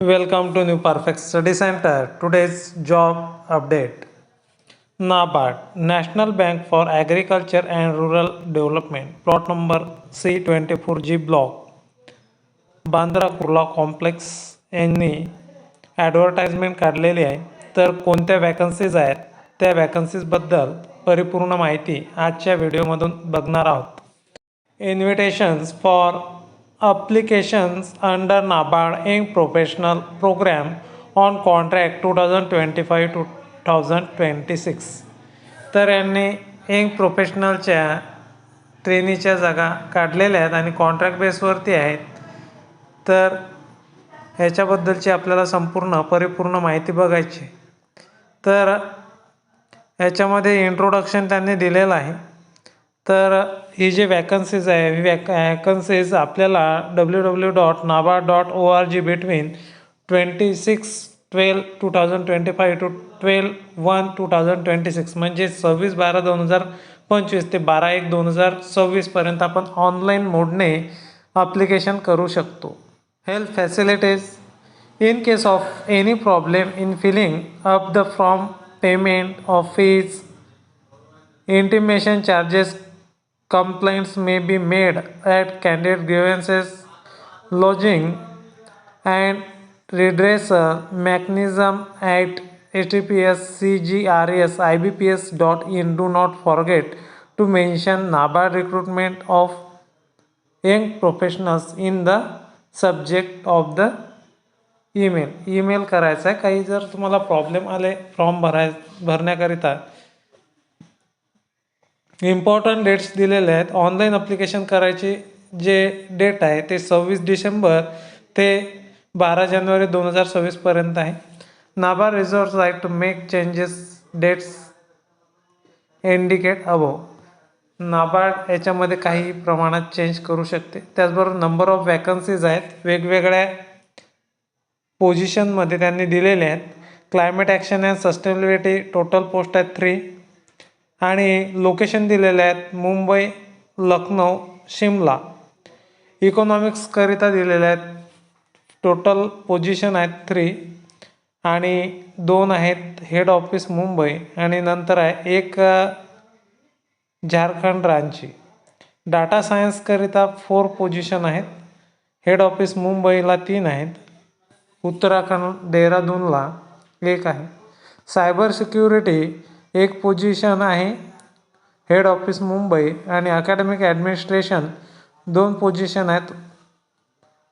Welcome to New Perfect Study Center. Today's job update. NABARD, National Bank for Agriculture and Rural Development, plot number C24G block, Bandra Kurla complex यांनी advertisement काढलेली आहे. तर कोणत्या vacancies आहेत त्या वॅकन्सीजबद्दल परिपूर्ण माहिती आजच्या व्हिडिओमधून बघणार आहोत. Invitations for applications under NABARD Young Professional Program on Contract 2025-2026. तर यांनी यंग प्रोफेशनलच्या ट्रेनीच्या जागा काढलेल्या आहेत आणि कॉन्ट्रॅक्ट बेसवरती आहेत. तर ह्याच्याबद्दलची आपल्याला संपूर्ण परिपूर्ण माहिती बघायची. तर ह्याच्यामध्ये इंट्रोडक्शन त्यांनी दिलेलं आहे. तर ही जी वॅकन्सीज आहे ही वॅकन्सीज आपल्याला www.nabard.org बिटवीन 26/12/2025 to 12/1/2026 म्हणजे 26/12/2025 ते 12/1/2026 पर्यंत आपण ऑनलाईन मोडने ॲप्लिकेशन करू शकतो. Help facilities in case of any problem in feeling up the form, payment of fees, intimation charges, complaints may be made at candidate grievances, lodging and redressal mechanism at https://cgrs.ibps.in. Do not forget to mention NABARD recruitment of young professionals in the subject of the email करायचा आहे. काही जर तुम्हाला problem आले form भरण्याकरिता important dates दिलेले आहेत. Online application करायची जे डेट आहे ते 26 डिसेंबर ते 12 जानेवारी 2026 पर्यंत आहे. NABARD reserves right to make changes dates indicate above. NABARD याच्यामध्ये काही प्रमाणात चेंज करू शकते. त्याचबरोबर नंबर ऑफ वॅकन्सीज आहेत वेगवेगळ्या पोझिशनमध्ये त्यांनी दिलेले आहेत. Climate action and sustainability total post आहेत 3 आणि लोकेशन दिलेले आहेत मुंबई, लखनौ, शिमला. इकॉनॉमिक्सकरिता दिलेले आहेत. टोटल पोझिशन आहेत 3 आणि 2 आहेत हेड ऑफिस मुंबई आणि नंतर आहे एक झारखंड रांची. डाटा सायन्सकरिता 4 पोझिशन आहेत. हेड ऑफिस मुंबईला 3 आहेत. उत्तराखंड देहरादूनला 1 आहे. सायबर सिक्युरिटी 1 पोझिशन आहे हेड ऑफिस मुंबई आणि अकॅडमिक ॲडमिनिस्ट्रेशन 2 पोझिशन आहेत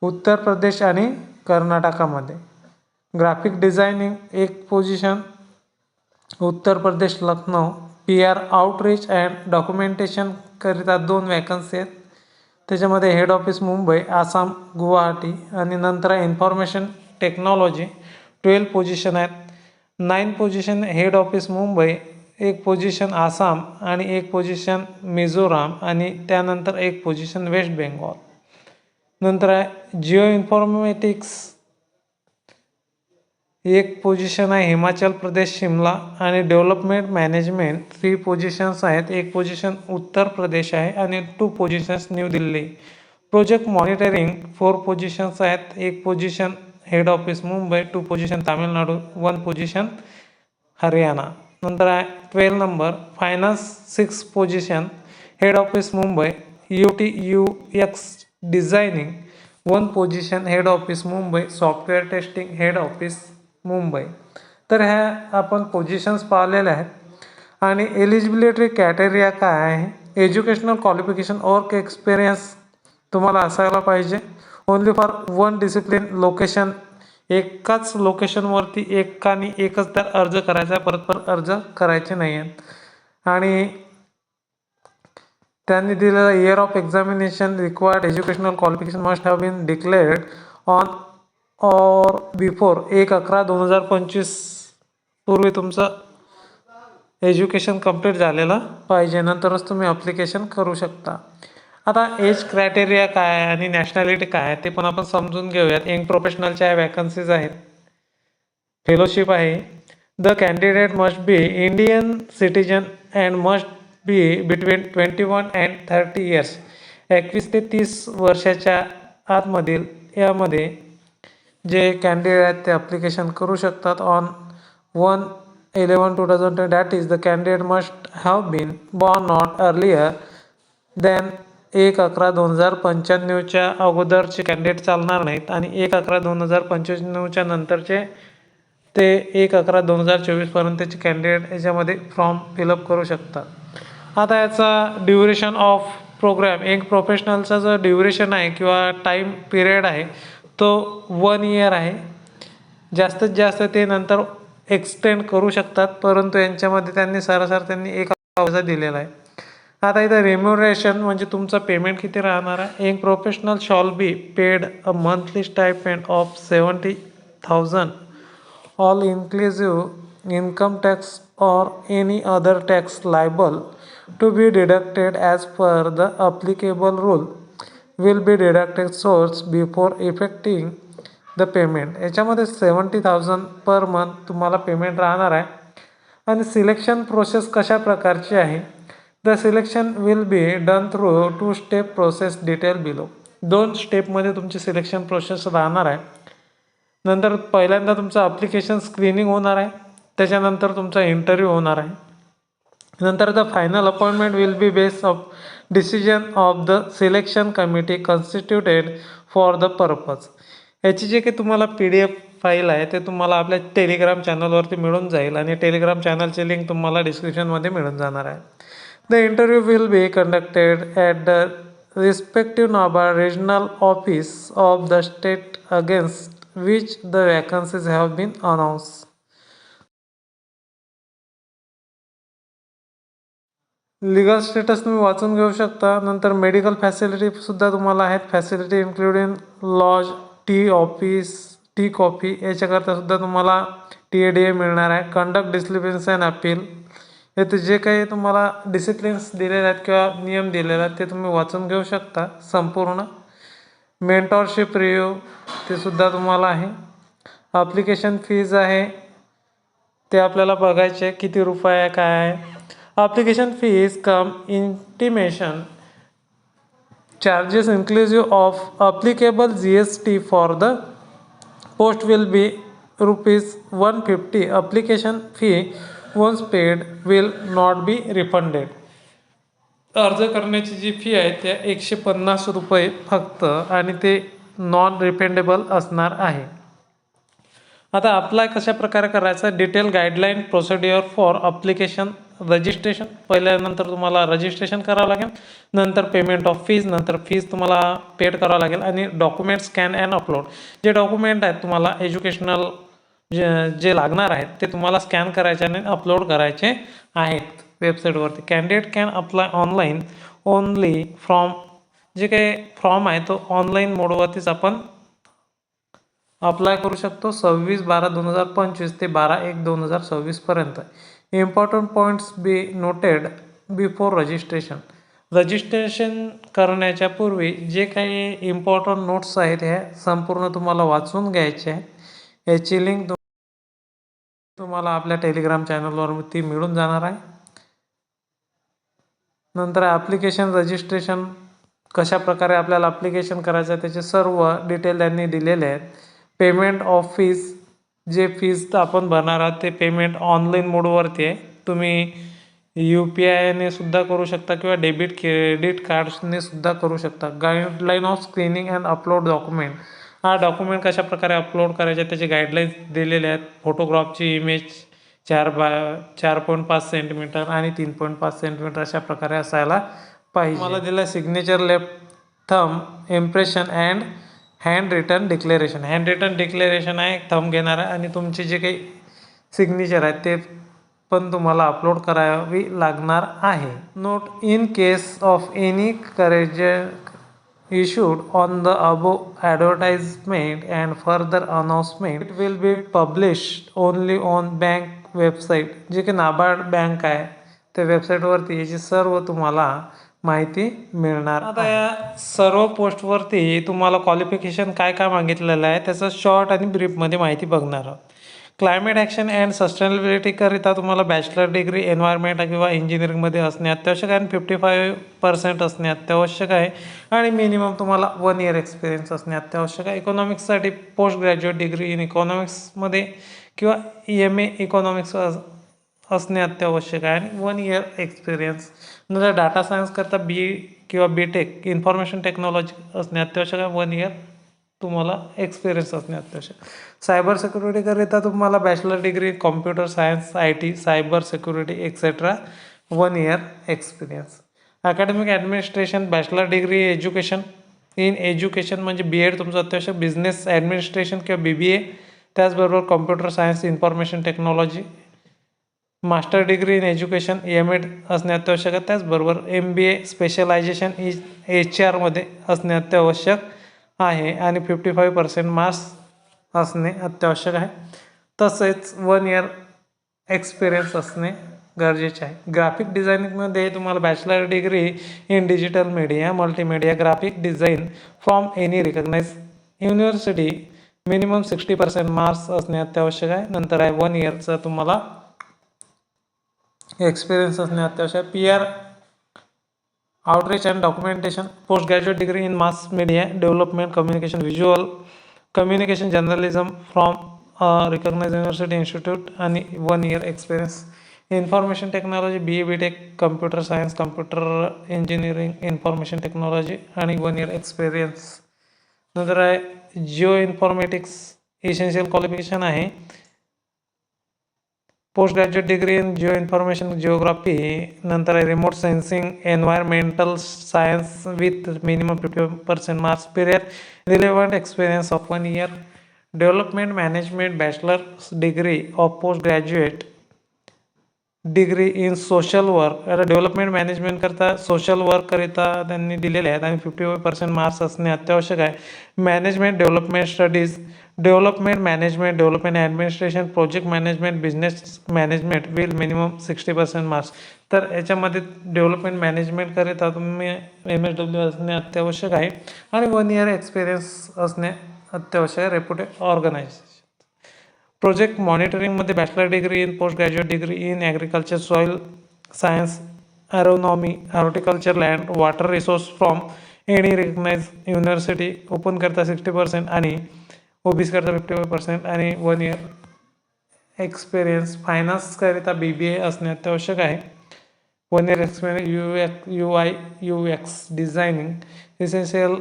उत्तर प्रदेश आणि कर्नाटकामध्ये. Graphic designing 1 position Uttar Pradesh Lucknow. PR outreach and डॉक्युमेंटेशनकरिता 2 वॅकन्सी आहेत. त्याच्यामध्ये हेड ऑफिस मुंबई, आसाम, गुवाहाटी आणि नंतर इन्फॉर्मेशन टेक्नॉलॉजी 12 पोझिशन आहेत. 9 position head office Mumbai, 1 position Assam आणि 1 पोझिशन मिझोराम आणि त्यानंतर 1 पोझिशन वेस्ट बेंगॉल. नंतर आहे जिओ इन्फॉर्मॅटिक्स 1 पोझिशन आहे हिमाचल प्रदेश शिमला आणि डेव्हलपमेंट मॅनेजमेंट 3 पोझिशन्स आहेत. 1 पोझिशन उत्तर प्रदेश आहे आणि 2 positions new Delhi. Project monitoring 4 positions आहेत. 1 position head office Mumbai, 2 position Tamil Nadu, 1 position Haryana. नंतर आहे 12 number finance 6 position head office Mumbai. UX designing 1 position head office Mumbai. Software testing head office Mumbai. तर ह्या आपण पोझिशन्स पाहिलेल्या आहेत. आणि एलिजिबिलिटी कॅटेरिया काय आहे? एज्युकेशनल क्वालिफिकेशन वर्क एक्सपिरियन्स तुम्हाला असायला पाहिजे. Only for 1 discipline location. एकाच लोकेशनवरती एकच तर अर्ज करायचा आहे, परत अर्ज करायचे नाही आहेत. आणि त्यांनी दिलेलं year of examination required educational qualification must have been declared on or before 1/11/2025 पूर्वी तुमचं एज्युकेशन कंप्लीट झालेलं पाहिजे, नंतरच तुम्ही ॲप्लिकेशन करू शकता. आता एज क्रायटेरिया काय आहे आणि नॅशनॅलिटी काय आहे ते पण आपण समजून घेऊयात. यंग प्रोफेशनलच्या वॅकन्सीज आहेत. फेलोशिप आहे. The candidate must be Indian citizen and must be between 21 and 30 years. 21 ते 30 वर्षाच्या आतमधील यामध्ये जे कॅन्डिडेट आहेत ते ॲप्लिकेशन करू शकतात on 1/11/2020. That is the candidate must have been born not earlier than 1/11/2095च्या अगोदरचे कॅन्डिडेट चालणार नाहीत आणि 1/11/2025च्या नंतरचे ते 1/11/2024पर्यंतचे कॅन्डिडेट याच्यामध्ये फॉर्म फिलअप करू शकतात. आता याचा ड्युरेशन ऑफ प्रोग्राम, एक प्रोफेशनलचा जो ड्युरेशन आहे किंवा टाईम पिरियड आहे तो 1 इयर आहे. जास्तीत जास्त ते नंतर एक्सटेंड करू शकतात, परंतु यांच्यामध्ये त्यांनी 1 वर्ष दिलेला आहे. आता इथं रेम्युनरेशन म्हणजे तुमचं पेमेंट किती राहणार आहे. एक professional shawl be paid a monthly stipend of 70,000 all inclusive income tax or any other tax liable to be deducted as per the applicable rule will be deducted source before effecting the payment. याच्यामध्ये 70,000 per month तुम्हाला payment राहणार आहे. आणि selection process कशा प्रकारची आहे. The selection will be done through 2 step process detail below. 2 स्टेपमध्ये तुमची सिलेक्शन प्रोसेस राहणार आहे. नंतर पहिल्यांदा तुमचं ॲप्लिकेशन स्क्रीनिंग होणार आहे, त्याच्यानंतर तुमचा इंटरव्ह्यू होणार आहे. नंतर the final appointment will be based of decision of the selection committee constituted for the purpose. याची जे काही तुम्हाला PDF फाईल आहे ते तुम्हाला आपल्या टेलिग्राम चॅनलवरती मिळून जाईल आणि टेलिग्राम चॅनलची लिंक तुम्हाला डिस्क्रिप्शनमध्ये मिळून जाणार आहे. The interview will be conducted at the respective NABARD regional office of the state against which the vacancies have been announce. Legal status तुम्ही वाचून घेऊ शकता. नंतर मेडिकल फॅसिलिटीसुद्धा तुम्हाला आहेत. Facility including lodge, tea office, tea coffee याच्याकरतासुद्धा तुम्हाला TADA मिळणार आहे. कंडक्ट डिसिप्लिन्स अँड अपील, येथे जे काही तुम्हाला डिसिप्लिन्स दिलेले आहेत किंवा नियम दिलेले आहेत ते तुम्ही वाचून घेऊ शकता संपूर्ण. मेंटॉरशिप रिव्ह्यू ते सुद्धा तुम्हाला आहे. ॲप्लिकेशन फीज आहे ते आपल्याला बघायचे किती रुपये आहे काय आहे. Application fees cum intimation charges inclusive of applicable GST for the post will be ₹150. Application fee once paid will not be refunded. अर्ज करण्याची जी फी आहे त्या ₹150 फक्त आणि ते नॉन रिफंडेबल असणार आहे. आता अप्लाय कशा प्रकारे करायचं. Detail guideline procedure for application registration. पहिल्यानंतर तुम्हाला रजिस्ट्रेशन करावं लागेल, नंतर पेमेंट ऑफ फीज, नंतर फीज तुम्हाला पेड करावं लागेल आणि डॉक्युमेंट स्कॅन अँड अपलोड. जे डॉक्युमेंट आहेत तुम्हाला एज्युकेशनल जे लागणार आहेत ते तुम्हाला स्कॅन करायचे आणि अपलोड करायचे आहेत वेबसाईटवरती. Candidate can apply online only from. जे काही फॉर्म आहे तो ऑनलाईन मोडवरतीच आपण अप्लाय करू शकतो. 26/12/2025 ते 12/1/2026 important points be noted before registration. Registration करण्याच्या पूर्वी जे काही इम्पॉर्टंट नोट्स आहेत ह्या संपूर्ण तुम्हाला वाचून घ्यायचे आहे. याची लिंक तुम्हाला आपल्या टेलिग्राम चॅनलवरती मिळून जाणार आहे. नंतर ॲप्लिकेशन रजिस्ट्रेशन कशा प्रकारे आपल्याला ॲप्लिकेशन करायचं आहे त्याचे सर्व डिटेल त्यांनी दिलेले आहेत. पेमेंट ऑफ फीज, जे फीज आपण भरणार आहात ते पेमेंट ऑनलाईन मोडवरती आहे. तुम्ही UPIने सुद्धा करू शकता किंवा डेबिट क्रेडिट कार्ड्सने सुद्धा करू शकता. Guideline of screening and upload document. हा डॉक्युमेंट कशा प्रकारे अपलोड करायचे त्याचे गाईडलाईन्स दिलेले आहेत. फोटोग्राफची इमेज 4.5 सेंटीमीटर आणि 3.5 सेंटीमीटर अशा प्रकारे असायला पाहिजे. मला दिलं signature, left thumb impression and hand written declaration. Hand written declaration आहे, थंब घेणार आहे आणि तुमचे जे काही सिग्नेचर आहेत ते पण तुम्हाला अपलोड करावी लागणार आहे. Note, in case of any courage issued on the above advertisement and further announcement, it will be published only on bank website. जे की नाबार्ड बँक आहे त्या वेबसाईटवरती याची सर्व तुम्हाला माहिती मिळणार. आता या सर्व पोस्टवरती तुम्हाला क्वालिफिकेशन काय काय मागितलेलं आहे त्याचं शॉर्ट आणि ब्रीफमध्ये माहिती बघणार आहोत. क्लायमेट ॲक्शन अँड सस्टेनेबिलिटीकरिता तुम्हाला बॅचलर डिग्री एन्व्हायरमेंट किंवा इंजिनिअरिंगमध्ये असणे अत्यावश्यक आहे आणि 55% असणे अत्यावश्यक आहे आणि मिनिमम तुम्हाला 1 इयर एक्सपिरियन्स असणे अत्यावश्यक आहे. इकॉनॉमिक्ससाठी पोस्ट ग्रॅज्युएट डिग्री इन इकॉनॉमिक्समध्ये किंवा MA इकॉनॉमिक्स असणे अत्यावश्यक आहे आणि 1 इयर एक्सपिरियन्स. नंतर डाटा सायन्स करता BE किंवा BTech इन्फॉर्मेशन टेक्नॉलॉजी असणे अत्यावश्यक आहे. 1 इयर तुम्हाला एक्सपिरियन्स असणे अत्यावश्यक. सायबर सिक्युरिटीकरिता तुम्हाला bachelor degree computer science IT cyber security etcetera 1 year experience. Academic administration bachelor degree education म्हणजे BEd तुमचं अत्यावश्यक. बिझनेस ॲडमिनिस्ट्रेशन किंवा BBA, त्याचबरोबर computer science information technology. Master degree in education MAd असणे अत्यावश्यक आहे. त्याचबरोबर MBA स्पेशलायझेशन HR असणे अत्यावश्यक आहे आणि 55% मार्क्स असणे अत्यावश्यक आहे. तसेच 1 इयर एक्सपिरियन्स असणे गरजेचे आहे. ग्राफिक डिझायनिंगमध्ये तुम्हाला bachelor degree in digital media multimedia graphic design from any recognise university minimum 60% marks असणे अत्यावश्यक आहे. नंतर आहे 1 इयरचं तुम्हाला एक्सपिरियन्स असणे अत्यावश्यक. PR outreach and documentation post graduate degree in mass media development communication visual communication journalism from recognize university institute आणि 1 year experience. Information technology BA BTech computer science computer engineering information technology आणि 1 year experience. नंतर आहे geo informatics essential qualification आहे post graduate degree in geo information geography. नंतर आहे remote sensing environmental science with minimum 50% marks. Period relevant experience of 1 year. Development management bachelor degree of post graduate degree in social work. आता development management करता social वर्ककरिता त्यांनी दिलेले आहेत आणि 55% marks असणे अत्यावश्यक आहे. Management development studies development management development administration project management business management will minimum 60% marks. तर याच्यामध्ये डेव्हलपमेंट मॅनेजमेंटकरिता तुम्ही MSW असणे अत्यावश्यक आहे आणि 1 इयर एक्सपिरियन्स असणे अत्यावश्यक आहे. Reputed organisation. प्रोजेक्ट मॉनिटरिंगमध्ये bachelor degree in post graduate degree in agriculture soil science agronomy horticulture land water resource from any recognise university open करता 60% आणि OBC करता 55% आणि 1 इयर एक्सपिरियन्स. फायनान्सकरिता BBA असणे अत्यावश्यक आहे. 1 year experience UI UX designing essential.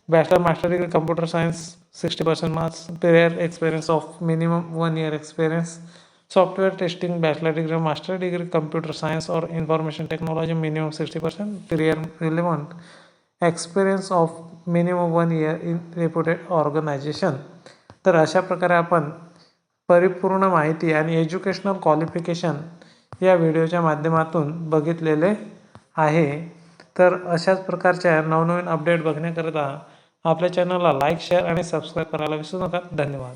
Bachelor master degree computer science 60% marks. Prior experience of minimum 1 year experience. Software testing bachelor degree master degree computer science और information technology minimum 60%. Prior relevant experience of minimum 1 year in reputed organisation. तर अशा प्रकारे आपण परिपूर्ण माहिती आणि educational qualification या व्हिडिओच्या माध्यमातून बघितलेले आहे. तर अशाच प्रकारच्या नवनवीन अपडेट बघण्याकरिता आपल्या चॅनलला लाईक शेअर आणि सबस्क्राईब करायला विसरू नका. धन्यवाद.